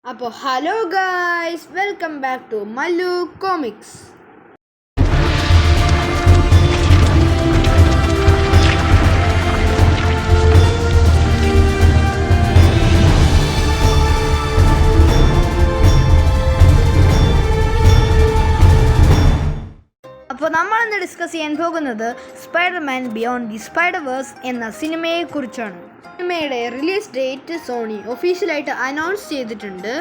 അപ്പോൾ hello guys, welcome back to Mallu comics. അപ്പോൾ നമ്മളിന്ന് ഡിസ്കസ് ചെയ്യാൻ പോകുന്നത് സ്പൈഡർമാൻ ബിയോണ്ട് ദി സ്പൈഡർവേഴ്സ് എന്ന സിനിമയെക്കുറിച്ചാണ്. സിനിമയുടെ റിലീസ് ഡേറ്റ് സോണി ഒഫീഷ്യലായിട്ട് അനൗൺസ് ചെയ്തിട്ടുണ്ട്.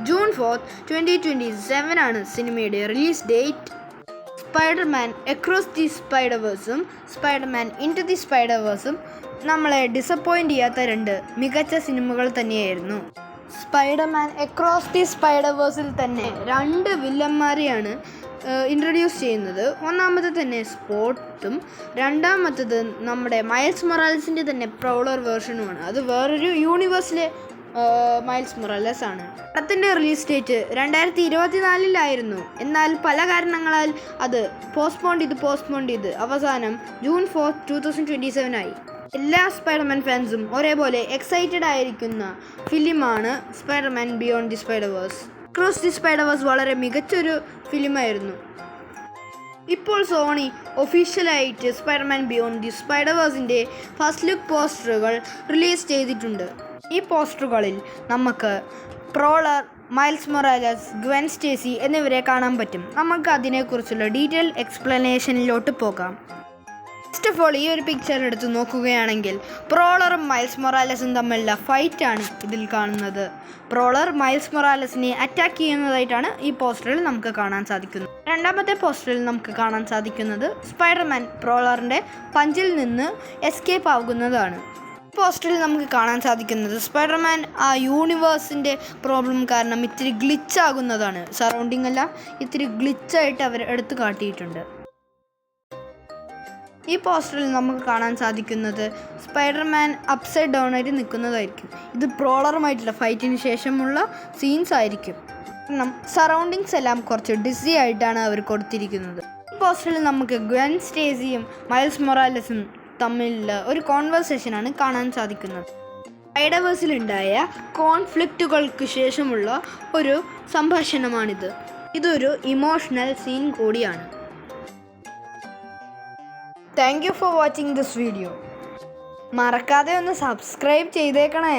ജൂൺ 4, 2027 ആണ് സിനിമയുടെ റിലീസ് ഡേറ്റ്. സ്പൈഡർമാൻ അക്രോസ് ദി സ്പൈഡർവേഴ്സും സ്പൈഡർമാൻ ഇൻടു ദി സ്പൈഡർവേഴ്സും നമ്മളെ ഡിസപ്പോയിൻ്റ് ചെയ്യാത്ത രണ്ട് മികച്ച സിനിമകൾ തന്നെയായിരുന്നു. സ്പൈഡർമാൻ അക്രോസ് ദി സ്പൈഡർവേഴ്സിൽ തന്നെ രണ്ട് വില്ലന്മാരെയാണ് ഇൻട്രൊഡ്യൂസ് ചെയ്യുന്നത്. ഒന്നാമത്തെ തന്നെ സ്പോട്ടും രണ്ടാമത്തത് നമ്മുടെ മൈൽസ് മൊറാലസിൻ്റെ തന്നെ പ്രൗളർ വേർഷനുമാണ്. അത് വേറൊരു യൂണിവേഴ്സിലെ മൈൽസ് മൊറാലസ് ആണ്. പടത്തിൻ്റെ റിലീസ് ഡേറ്റ് 2024 എന്നാൽ പല കാരണങ്ങളാൽ അത് പോസ്റ്റ്പോൺ ചെയ്ത് അവസാനം ജൂൺ 4, 2027 ആയി. എല്ലാ സ്പൈഡർമാൻ ഫാൻസും ഒരേപോലെ എക്സൈറ്റഡ് ആയിരിക്കുന്ന ഫിലിമാണ് Spiderman beyond the Spiderverse. Across the Spiderverse വളരെ മികച്ചൊരു ഫിലിമായിരുന്നു. ഇപ്പോൾ സോണി ഒഫീഷ്യലായിട്ട് സ്പൈഡർമാൻ ബിയോണ്ട് ദി സ്പൈഡർവേഴ്സിൻ്റെ ഫസ്റ്റ് ലുക്ക് പോസ്റ്ററുകൾ റിലീസ് ചെയ്തിട്ടുണ്ട്. ഈ പോസ്റ്ററുകളിൽ നമുക്ക് Prowler, Miles Morales, Gwen Stacy എന്നിവരെ കാണാൻ പറ്റും. നമുക്ക് അതിനെക്കുറിച്ചുള്ള ഡീറ്റെയിൽ എക്സ്പ്ലനേഷനിലോട്ട് പോകാം. ഫസ്റ്റ് ഓഫ് ഓൾ, ഈ ഒരു പിക്ചർ എടുത്ത് നോക്കുകയാണെങ്കിൽ പ്രോളറും മൈൽസ് മൊറാലസും തമ്മിലുള്ള ഫൈറ്റാണ് ഇതിൽ കാണുന്നത്. പ്രോളർ മൈൽസ് മൊറാലസിനെ അറ്റാക്ക് ചെയ്യുന്നതായിട്ടാണ് ഈ പോസ്റ്ററിൽ നമുക്ക് കാണാൻ സാധിക്കുന്നത്. രണ്ടാമത്തെ പോസ്റ്ററിൽ നമുക്ക് കാണാൻ സാധിക്കുന്നത് സ്പൈഡർമാൻ പ്രോളറിൻ്റെ പഞ്ചിൽ നിന്ന് എസ്കേപ്പ് ആകുന്നതാണ്. പോസ്റ്ററിൽ നമുക്ക് കാണാൻ സാധിക്കുന്നത് സ്പൈഡർമാൻ ആ യൂണിവേഴ്സിൻ്റെ പ്രോബ്ലം കാരണം ഇത്തിരി ഗ്ലിച്ചാകുന്നതാണ്. സറൗണ്ടിങ് എല്ലാം ഇത്തിരി ഗ്ലിച്ചായിട്ട് അവർ എടുത്തു കാട്ടിയിട്ടുണ്ട്. ഈ പോസ്റ്ററിൽ നമുക്ക് കാണാൻ സാധിക്കുന്നത് സ്പൈഡർമാൻ അപ്സൈഡ് ഡൗൺ ആയിട്ട് നിൽക്കുന്നതായിരിക്കും. ഇത് പ്രോളറുമായിട്ടുള്ള ഫൈറ്റിന് ശേഷമുള്ള സീൻസ് ആയിരിക്കും. കാരണം സറൗണ്ടിങ്സ് എല്ലാം കുറച്ച് ഡിസി ആയിട്ടാണ് അവർ കൊടുത്തിരിക്കുന്നത്. ഈ പോസ്റ്ററിൽ നമുക്ക് ഗ്വെൻ സ്റ്റേസിയും മൈൽസ് മൊറാലസും തമ്മിലുള്ള ഒരു കോൺവെർസേഷനാണ് കാണാൻ സാധിക്കുന്നത്. സ്പൈഡർവേഴ്സിലുണ്ടായ കോൺഫ്ലിക്റ്റുകൾക്ക് ശേഷമുള്ള ഒരു സംഭാഷണമാണിത്. ഇതൊരു ഇമോഷണൽ സീൻ കൂടിയാണ്. Thank you for watching this video. മറക്കാതെ ഒന്ന് സബ്സ്ക്രൈബ് ചെയ്തേക്കണേ.